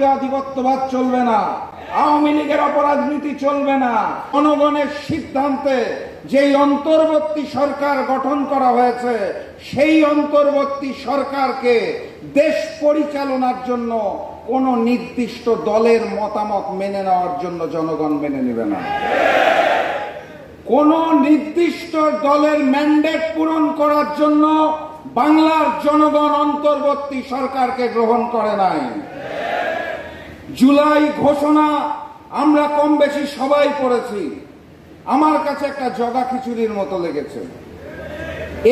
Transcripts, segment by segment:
ভারতীয় আধিপত্যবাদ চলবে না, আওয়ামী লীগের অপরাজনীতি চলবে না। জনগণের সিদ্ধান্তে যেই অন্তর্বর্তী সরকার গঠন করা হয়েছে, সেই অন্তর্বর্তী সরকারকে দেশ পরিচালনার জন্য কোন নির্দিষ্ট দলের মতামত মেনে নেওয়ার জন্য জনগণ মেনে নেবে না। কোন নির্দিষ্ট দলের ম্যান্ডেট পূরণ করার জন্য বাংলার জনগণ অন্তর্বর্তী সরকারকে গ্রহণ করে নাই। জুলাই ঘোষণা আমরা কম বেশি সবাই পড়েছি। আমার কাছে একটা জগা খিচুড়ির মতো লেগেছে।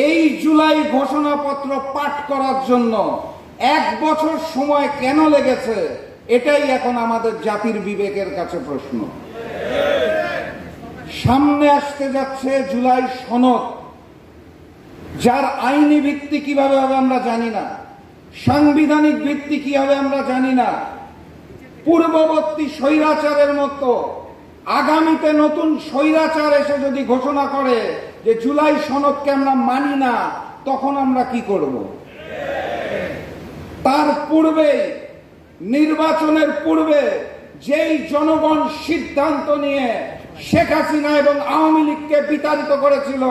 এই জুলাই ঘোষণাপত্র পাঠ করার জন্য 1 বছর সময় কেন লেগেছে, এটাই এখন আমাদের জাতির বিবেকের কাছে প্রশ্ন। সামনে আসতে যাচ্ছে জুলাই সনদ, যার আইনি ভিত্তি কিভাবে হবে আমরা জানি না, সাংবিধানিক ভিত্তি কি হবে আমরা জানি না। পূর্ববর্তী স্বৈরাচারের মতো আগামীতে নতুন স্বৈরাচার এসে যদি ঘোষণা করে যে জুলাই সনদকে আমরা মানি না, তখন আমরা কি করব? তার পূর্বে, নির্বাচনের পূর্বে যেই জনগণ সিদ্ধান্ত নিয়ে শেখ হাসিনা এবং আওয়ামী লীগকে বিতাড়িত করেছিল,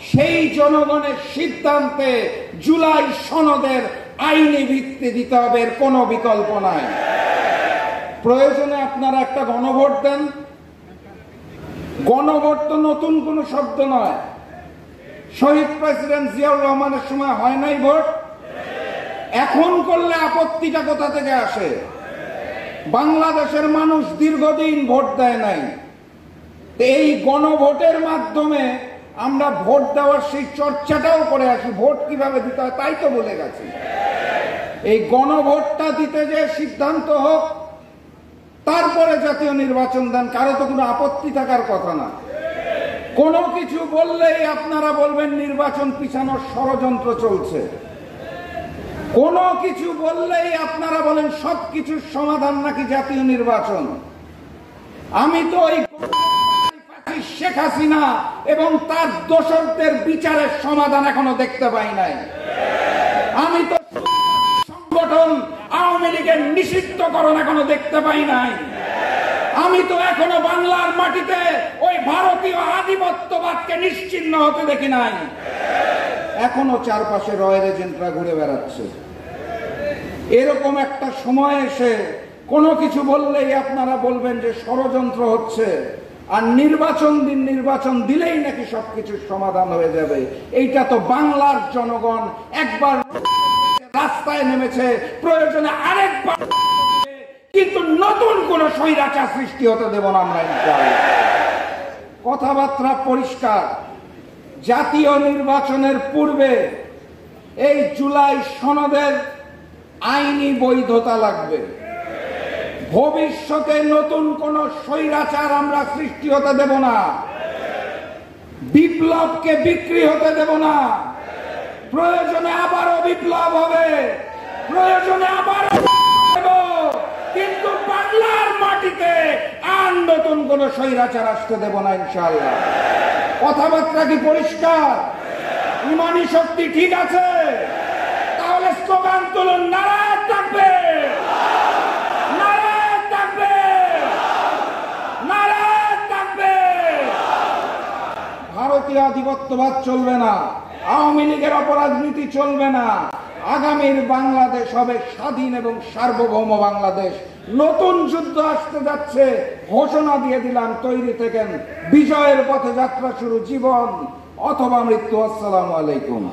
সেই জনগণের সিদ্ধান্তে জুলাই সনদের আইনি ভিত্তি দিতে হবে, কোনো বিকল্প নাই। প্রয়োজনে আপনারা একটা গণভোট দেন। গণভোট তো নতুন কোনো শব্দ নয়। শহীদ প্রেসিডেন্ট জিয়াউর রহমানের সময় হয় নাই ভোট? এখন করলে আপত্তিটা কোথা থেকে আসে? বাংলাদেশের মানুষ দীর্ঘদিন ভোট দেয় নাই। এই গণভোটের মাধ্যমে আমরা ভোট দেওয়ার সেই চর্চাটাও করে আসি। ভোট কিভাবে দিতে হয় তাই তো বলে গেছি। এই গণভোটটা দিতে যে সিদ্ধান্ত হোক, তারপরে জাতীয় নির্বাচন দেন, কারো তো কোনো আপত্তি থাকার কথা না। কোনো কিছু বললেই আপনারা বলবেন নির্বাচন পিছানোর ষড়যন্ত্র চলছে। কোনো কিছু বললেই আপনারা বলেন সবকিছুর সমাধান নাকি জাতীয় নির্বাচন। আমি তো ওই শেখ হাসিনা এবং তার দোষরদের বিচারের সমাধান এখনো দেখতে পাই নাই। আমি তো সংগঠন আওয়ামী লীগের নিষিদ্ধকরণ এখনো দেখতে পাই নাই। আমি তো এখনো বাংলার মাটিতে ওই ভারতীয় আধিপত্যবাদকে নিশ্চিহ্ন হতে দেখি নাই। এখনো চারপাশে রয়্যাল এজেন্টরা ঘুরে বেড়াচ্ছে। এরকম একটা সময় এসে কোনো কিছু বললেই আপনারা বলবেন যে ষড়যন্ত্র হচ্ছে, আর নির্বাচন দিলেই নাকি সবকিছুর সমাধান হয়ে যাবে। এইটা তো বাংলার জনগণ একবার রাস্তায় নেমেছে, প্রয়োজনে আরেকবার, কিন্তু নতুন কোন স্বৈরাচার সৃষ্টি হতে দেব না আমরা। কথাবার্তা পরিষ্কার। জাতীয় নির্বাচনের পূর্বে এই জুলাই সনদের আইনি বৈধতা লাগবে। ভবিষ্যতে নতুন কোন স্বৈরাচার আমরা সৃষ্টি হতে দেব না। বিপ্লবকে বিক্রি হতে দেব না। প্রয়োজনে আবারও বিপ্লব হবে, প্রয়োজনে আবারও, কিন্তু বাংলার মাটিতে আর নতুন কোন স্বৈরাচার আসতে দেব না ইনশাআল্লাহ। কথাবার্তা কি পরিষ্কার? ইমানি শক্তি ঠিক আছে? তাহলে স্লোগান তুলুন, নারায় তাকবীর, নারায় তাকবীর, নারায় তাকবীর। ভারতীয় আধিপত্যবাদ চলবে না, আওয়ামী লীগের অপরাজনীতি চলবে না। আগামীর বাংলাদেশ হবে স্বাধীন এবং সার্বভৌম বাংলাদেশ। নতুন যুদ্ধ আসতে যাচ্ছে, ঘোষণা দিয়ে দিলাম, তৈরি থেকেন। বিজয়ের পথে যাত্রা শুরু, জীবন অথবা মৃত্যু। আসসালামু আলাইকুম।